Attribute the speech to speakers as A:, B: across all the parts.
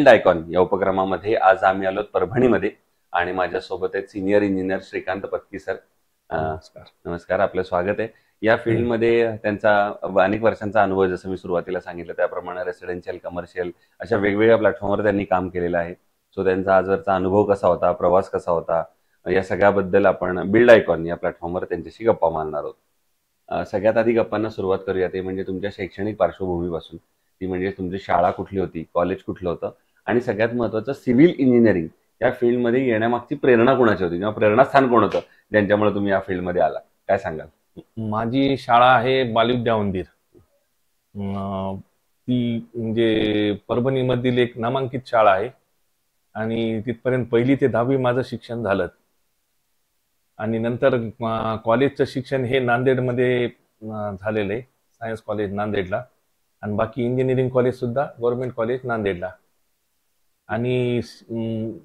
A: Build icon या उपक्रमामध्ये आज आम्ही आलो परभणीमध्ये आणि माझ्यासोबत आहेत senior engineer Shrikant Patki sir.
B: नमस्कार.
A: नमस्कार, आपलं स्वागत आहे. या फील्डमध्ये त्यांचा अनेक वर्षांचा अनुभव, जसं मी सुरुवातीला सांगितलं त्याप्रमाणे रेसिडेन्शियल, कमर्शियल अशा वेगवेगळ्या प्लॅटफॉर्मवर त्यांनी काम केलेलं आहे. सो त्यांचा आजवरचा अनुभव कसा होता, प्रवास कसा होता, या सगळ्याबद्दल आपण बिल्ड आयकॉन या प्लॅटफॉर्मवर त्यांच्याशी गप्पा मारणार आहोत. सगळ्यात आधी गप्पांना सुरुवात करूया ते म्हणजे तुमच्या शैक्षणिक पार्श्वभूमीपासून. ती म्हणजे तुमची शाळा कुठली होती, कॉलेज कुठलं होतं, आणि सगळ्यात महत्वाचं सिव्हिल इंजिनिअरिंग या फील्डमध्ये येण्यामागची प्रेरणा कोणाची होती किंवा प्रेरणास्थान कोण होतं ज्यांच्यामुळे तुम्ही या फील्डमध्ये आला, काय सांगाल?
B: माझी शाळा आहे बालविद्या मंदिर. ती म्हणजे परभणीमधील एक नामांकित शाळा आहे आणि तिथपर्यंत 1ली ते 10वी माझं शिक्षण झालं. आणि नंतर कॉलेजचं शिक्षण हे नांदेडमध्ये झालेलं आहे, सायन्स कॉलेज नांदेडला, आणि बाकी इंजिनिअरिंग कॉलेज सुद्धा गव्हर्नमेंट कॉलेज नांदेडला. आणि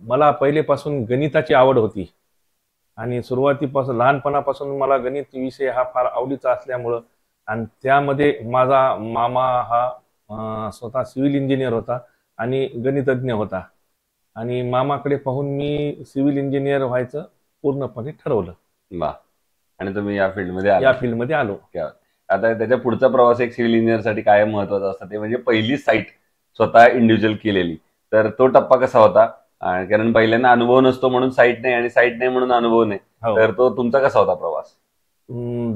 B: मला पहिलेपासून गणिताची आवड होती आणि सुरुवातीपासून लहानपणापासून मला गणित विषय हा फार आवडीचा असल्यामुळं, आणि त्यामध्ये माझा मामा हा स्वतः सिव्हिल इंजिनियर होता आणि गणितज्ञ होता, आणि मामाकडे पाहून मी सिव्हिल इंजिनियर व्हायचं पूर्णपणे ठरवलं.
A: वा. आणि तुम्ही या फील्डमध्ये
B: आलो.
A: आता त्याच्या पुढचा प्रवास एक सिव्हिल इंजिनियरसाठी काय महत्वाचा असतं ते म्हणजे पहिली साईट स्वतः इंडिव्हिज्युअल केलेली. तर तो टप्पा कसा होता? कारण पहिल्यांदा अनुभव नसतो म्हणून साईट नाही, आणि साईट नाही म्हणून अनुभव नाही. तर तो तुमचा कसा होता प्रवास?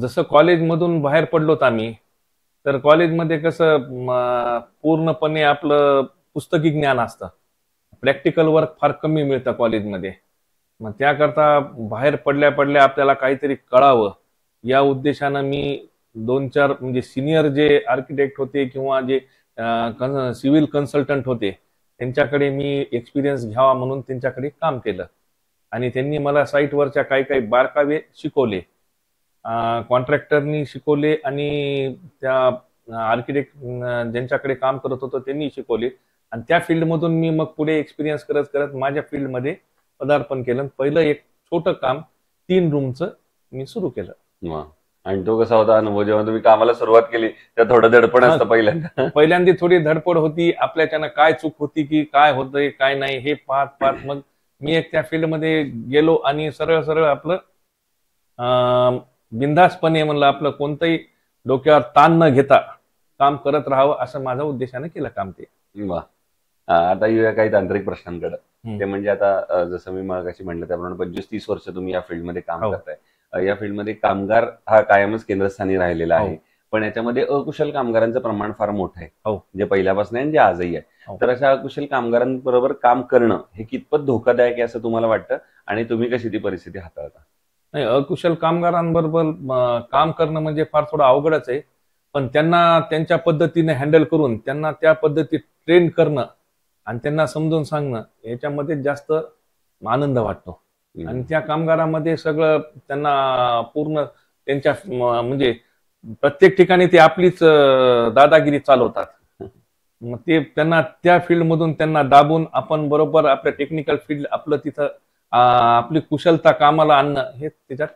B: जसं कॉलेजमधून बाहेर पडलोत आम्ही, तर कॉलेजमध्ये कसं पूर्णपणे आपलं पुस्तकी ज्ञान असतं, प्रॅक्टिकल वर्क फार कमी मिळतं कॉलेजमध्ये. मग त्याकरता बाहेर पडल्या पडल्या आपल्याला काहीतरी कळावं या उद्देशानं मी 2-4 म्हणजे सिनियर जे आर्किटेक्ट होते किंवा जे सिव्हिल कन्सल्टंट होते त्यांच्याकडे मी एक्सपिरियन्स घ्यावा म्हणून त्यांच्याकडे काम केलं, आणि त्यांनी मला साईटवरच्या काही काही बारकावे शिकवले, कॉन्ट्रॅक्टरनी शिकवले, आणि त्या आर्किटेक्ट ज्यांच्याकडे काम करत होतो त्यांनी शिकवले. आणि त्या फील्डमधून मी मग पुढे एक्सपिरियन्स करत करत माझ्या फील्डमध्ये पदार्पण केलं. पहिलं एक छोटं काम 3 रूमचं मी सुरू केलं.
A: आणि तो कसा होता अनुभव जेव्हा तुम्ही कामाला सुरुवात केली? त्या थोडं धडपड असतं
B: पहिल्यांदा थोडी धडपड होती, आपल्याच्यानं काय चूक होती की काय होतंय काय नाही हे पाहत पाहत मग मी एक त्या फील्डमध्ये गेलो आणि सरळ सरळ आपलं बिनधास्तपणे म्हणलं आपलं कोणतंही डोक्यावर ताण न घेता काम करत राहावं असं माझ्या उद्देशाने केलं काम ते.
A: वा. आता येऊया काही तांत्रिक प्रश्नांकडे. ते म्हणजे आता जसं मी मगाशी म्हटलं त्याप्रमाणे 25-30 वर्ष तुम्ही या फील्डमध्ये काम करताय. या फील्डमध्ये कामगार हा कायमच केंद्रस्थानी राहिलेला आहे, पण याच्यामध्ये अकुशल कामगारांचं प्रमाण फार मोठं आहे, जे पहिल्यापासून आहे आणि जे आजही आहे. तर अशा अकुशल कामगारांबरोबर काम करणं हे कितपत धोकादायक आहे असं तुम्हाला वाटतं, आणि तुम्ही कशी ती परिस्थिती हाताळता?
B: नाही, अकुशल कामगारांबरोबर काम करणं म्हणजे फार थोडं अवघडच आहे, पण त्यांना त्यांच्या पद्धतीने हँडल करून त्यांना त्या पद्धतीत ट्रेन करणं आणि त्यांना समजून सांगणं याच्यामध्ये जास्त आनंद वाटतो. आणि त्या कामगारामध्ये सगळं त्यांना पूर्ण त्यांच्या म्हणजे प्रत्येक ठिकाणी ते आपलीच दादागिरी चालवतात. मग ते त्यांना त्या फील्डमधून त्यांना दाबून आपण बरोबर आपल्या टेक्निकल फील्ड आपलं तिथं आपली कुशलता कामाला आणणं हे त्याच्यात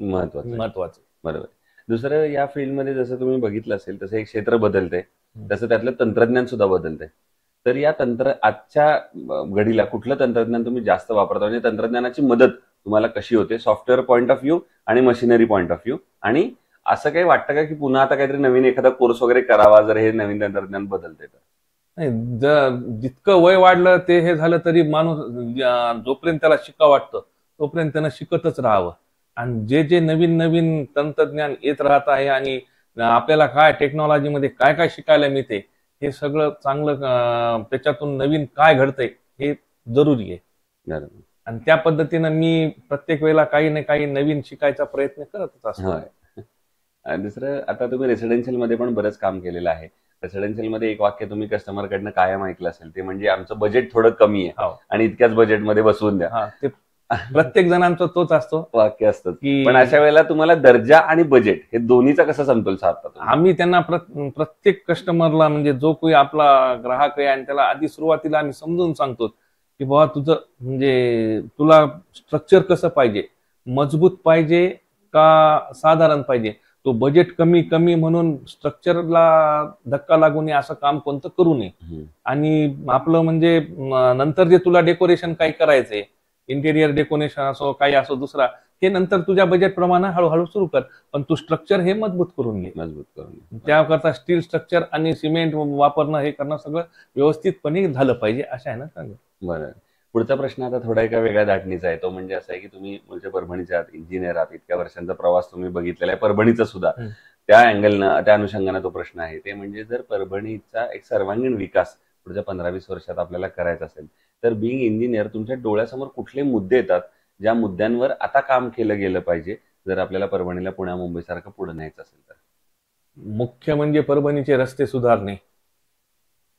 B: महत्वाचं.
A: बरोबर. दुसरं, या फील्डमध्ये जसं तुम्ही बघितलं असेल तसं एक क्षेत्र बदलतंय, तसं त्यातलं तंत्रज्ञान सुद्धा बदलतंय. तर या आजच्या घडीला कुठलं तंत्रज्ञान तुम्ही जास्त वापरता, म्हणजे तंत्रज्ञानाची मदत तुम्हाला कशी होते सॉफ्टवेअर पॉईंट ऑफ व्ह्यू आणि मशिनरी पॉईंट ऑफ व्ह्यू? आणि असं काही वाटतं का की पुन्हा आता काहीतरी नवीन एखादा कोर्स वगैरे करावा जर हे नवीन तंत्रज्ञान बदलते तर?
B: नाही, जितकं वय वाढलं ते हे झालं तरी माणूस जोपर्यंत त्याला शिका वाटतं तोपर्यंत त्यानं शिकतच राहावं. आणि जे जे नवीन नवीन तंत्रज्ञान येत राहत आहे आणि आपल्याला काय टेक्नॉलॉजीमध्ये काय काय शिकायला मिळते हे सगळं चांगलं, त्याच्यातून नवीन काय घडतंय हे जरुरी आहे. आणि त्या पद्धतीनं मी प्रत्येक वेळेला काही ना काही नवीन शिकायचा प्रयत्न करतच असतो.
A: दुसरं, आता तुम्ही रेसिडेन्शियल मध्ये पण बरंच काम केलेलं आहे. रेसिडेन्शियल मध्ये एक वाक्य तुम्ही कस्टमर कडनं कायम ऐकलं असेल, ते म्हणजे आमचं बजेट थोडं कमी आहे आणि इतक्याच बजेटमध्ये बसवून द्या.
B: ते प्रत्येक जणांचा तोच असतो,
A: वाक्य असतं. पण अशा वेळेला तुम्हाला दर्जा आणि बजेट हे दोन्हीचा कसा समतोल साधता?
B: आम्ही त्यांना प्रत्येक कस्टमरला म्हणजे जो कोणी आपला ग्राहक आहे आणि त्याला आधी सुरुवातीला आम्ही समजून सांगतो की बाबा तुझं म्हणजे तुला स्ट्रक्चर कसं पाहिजे, मजबूत पाहिजे का साधारण पाहिजे, तो बजेट कमी कमी म्हणून स्ट्रक्चरला धक्का लागू नये असं काम कोणतं करू नये. आणि आपलं म्हणजे नंतर जे तुला डेकोरेशन काही करायचंय, इंटेरियर डेकोरेशन असो काही असो दुसरा, हे नंतर तुझ्या बजेट प्रमाणे हळूहळू सुरू कर, पण तू स्ट्रक्चर हे मजबूत करून घे. त्याकरता स्टील स्ट्रक्चर आणि सिमेंट वापरणं हे करणं सगळं व्यवस्थितपणे झालं पाहिजे असं आहे ना. सांगा.
A: बरं. पुढचा प्रश्न आता थोडा एका वेगळ्या धाटणीचा आहे. तो म्हणजे असा आहे की तुम्ही म्हणजे परभणीचे आहात, इंजिनियर आहात, इतक्या वर्षांचा प्रवास तुम्ही बघितलेला आहे परभणीचा सुद्धा. त्या अँगलनं त्या अनुषंगाने तो प्रश्न आहे. ते म्हणजे जर परभणीचा एक सर्वांगीण विकास पुढच्या 15-20 वर्षात आपल्याला करायचा असेल तर बिंग इंजिनियर तुमच्या डोळ्यासमोर कुठले मुद्दे येतात ज्या मुद्द्यांवर आता काम केलं गेलं पाहिजे जर आपल्याला परभणीला पुण्या मुंबई सारखं पुढे न्यायचं असेल तर?
B: मुख्य म्हणजे परभणीचे रस्ते सुधारणे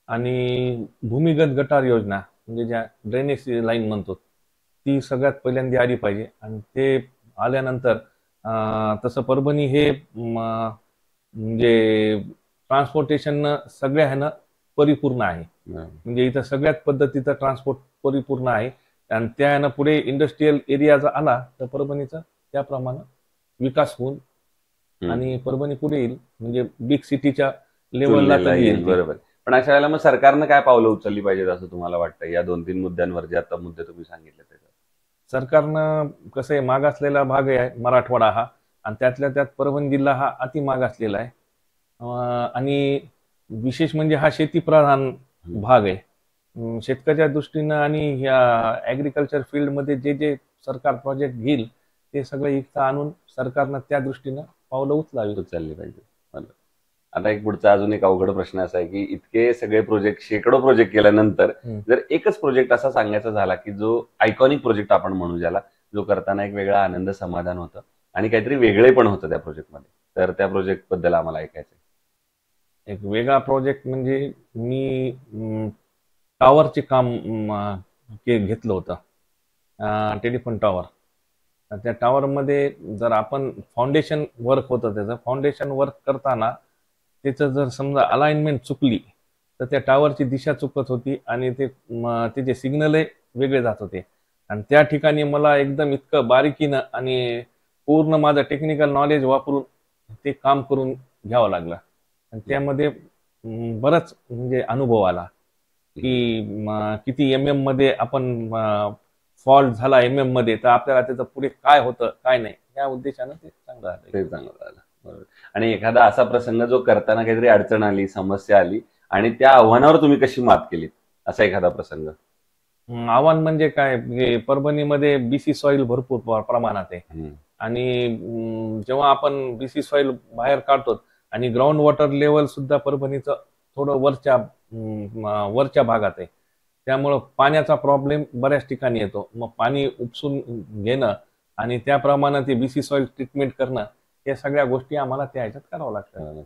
B: आणि भूमिगत गटार योजना म्हणजे ज्या ड्रेनेज लाईन म्हणतो ती सगळ्यात पहिल्यांदा आली पाहिजे. आणि ते आल्यानंतर तसं परभणी हे म्हणजे ट्रान्सपोर्टेशन सगळ्या ह्यानं परिपूर्ण आहे. म्हणजे इथं सगळ्यात पद्धतीचं ट्रान्सपोर्ट परिपूर्ण आहे. आणि त्या ह्यानं पुढे इंडस्ट्रीयल एरिया जर आला तर परभणीचा त्याप्रमाणे विकास होऊन आणि परभणी पुढे येईल म्हणजे बिग सिटीच्या लेवलला येईल.
A: बरोबर. पण अशा वेळेला मग सरकारनं काय पावलं उचलली पाहिजेत असं तुम्हाला वाटतं या 2-3 मुद्द्यांवर जे आता मुद्दे तुम्ही सांगितले त्याच्यावर?
B: सरकारनं कसं आहे, मागासलेला भाग आहे मराठवाडा हा, आणि त्यातल्या त्यात परभणी जिल्हा हा अति मागासलेला आहे. आणि विशेष म्हणजे हा शेतीप्रधान भाग आहे. शेतकऱ्याच्या दृष्टीनं आणि ह्या ऍग्रिकल्चर फील्डमध्ये जे जे सरकार प्रोजेक्ट घेईल ते सगळं इथं आणून सरकारनं त्या दृष्टीनं पावलं उचलली पाहिजे.
A: आता एक पुढचा अजून एक अवघड प्रश्न असा आहे की इतके सगळे प्रोजेक्ट, शेकडो प्रोजेक्ट केल्यानंतर जर एकच प्रोजेक्ट असा सांगायचा झाला की जो आयकॉनिक प्रोजेक्ट आपण म्हणू ज्याला, जो करताना एक वेगळा आनंद समाधान होतं आणि काहीतरी वेगळे पण होतं त्या प्रोजेक्टमध्ये, तर त्या प्रोजेक्ट बद्दल आम्हाला ऐकायचं.
B: एक वेगळा प्रोजेक्ट म्हणजे मी टॉवरचे काम घेतलं होतं, टेलिफोन टॉवर. त्या टॉवरमध्ये जर आपण फाउंडेशन वर्क होतं, त्याचं फाउंडेशन वर्क करताना त्याचं जर समजा अलाइनमेंट चुकली तर त्या टॉवरची दिशा चुकत होती आणि त्याचे सिग्नलही वेगळे जात होते. आणि त्या ठिकाणी मला एकदम इतकं बारीकीनं आणि पूर्ण माझं टेक्निकल नॉलेज वापरून ते काम करून घ्यावं लागलं. आणि त्यामध्ये बराच म्हणजे अनुभव आला की किती MM मध्ये आपण फॉल्ट झाला MM मध्ये तर आपल्याला त्याचं पुढे काय होतं काय नाही या उद्देशानं ते चांगलं झालं.
A: ते चांगलं झालं. बरोबर. आणि एखादा असा प्रसंग जो करताना काहीतरी अडचण आली, समस्या आली आणि त्या आव्हानावर तुम्ही कशी मात केली, असा एखादा प्रसंग?
B: आव्हान म्हणजे काय, परभणीमध्ये BC सॉइल भरपूर प्रमाणात आहे आणि जेव्हा आपण BC सॉइल बाहेर काढतो आणि ग्राउंड वॉटर लेवल सुद्धा परभणीचं थोडं वरच्या भागात आहे, त्यामुळं पाण्याचा प्रॉब्लेम बऱ्याच ठिकाणी येतो. मग पाणी उपसून घेणं आणि त्याप्रमाणे ते BC सॉइल ट्रीटमेंट करणं या सगळ्या गोष्टी आम्हाला त्या ह्याच्यात करावं लागतं.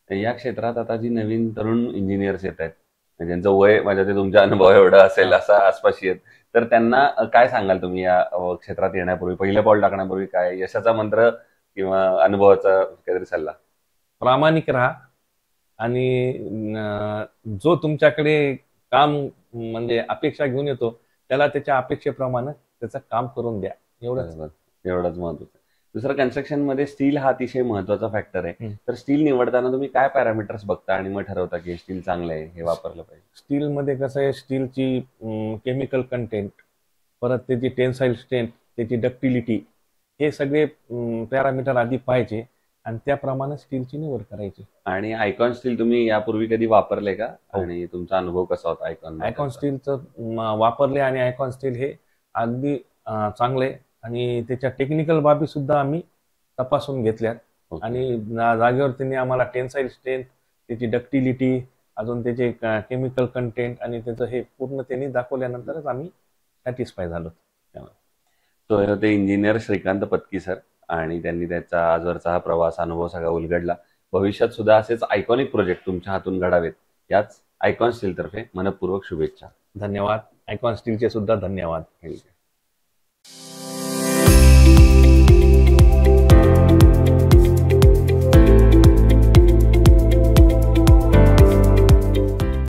A: या क्षेत्रात आता जी नवीन तरुण इंजिनियर्स येत आहेत, ज्यांचं वय म्हणजे ते तुमच्या अनुभव एवढा असेल असा आसपास येत, तर त्यांना काय सांगाल तुम्ही या क्षेत्रात येण्यापूर्वी, पहिलं पाऊल टाकण्यापूर्वी काय यशाचा मंत्र किंवा अनुभवाचा काहीतरी सल्ला?
B: प्रामाणिक राहा आणि जो तुमच्याकडे काम म्हणजे अपेक्षा घेऊन येतो त्याला त्याच्या अपेक्षेप्रमाणे त्याचं काम करून द्या, एवढंच
A: महत्वाचं. दुसरं, कन्स्ट्रक्शन मध्ये स्टील हा अतिशय महत्वाचा फॅक्टर आहे. तर स्टील निवडताना तुम्ही काय पॅरामीटर्स बघता आणि मग ठरवता की स्टील चांगलं आहे, हे वापरलं पाहिजे?
B: स्टील मध्ये कसं आहे, स्टीलची केमिकल कंटेंट, परत त्याची टेन्साईल स्ट्रेंथ, त्याची डक्टिलिटी, हे सगळे पॅरामीटर आधी पाहिजे आणि त्याप्रमाणे स्टीलची निवड करायची.
A: आणि आयकॉन स्टील तुम्ही यापूर्वी कधी वापरले का आणि तुमचा अनुभव कसा होता?
B: आयकॉन स्टीलचं वापरले आणि आयकॉन स्टील हे अगदी चांगले आणि त्याच्या टेक्निकल बाबी सुद्धा आम्ही तपासून घेतल्यात. आणि जागेवर त्यांनी आम्हाला टेन्साईल स्ट्रेंथ, त्याची डक्टिलिटी, अजून त्याचे केमिकल कंटेंट आणि त्याचं हे पूर्ण त्यांनी दाखवल्यानंतरच आम्ही सॅटिस्फाय झालो.
A: तो ते इंजिनियर श्रीकांत पत्की सर, आणि त्यांनी त्याचा आजवरचा हा प्रवास अनुभव सगळा उलगडला. भविष्यात सुद्धा असेच आयकॉनिक प्रोजेक्ट तुमच्या हातून घडावेत याच आयकॉन स्टील तर्फे मनपूर्वक शुभेच्छा.
B: धन्यवाद. आयकॉन स्टीलचे सुद्धा धन्यवाद.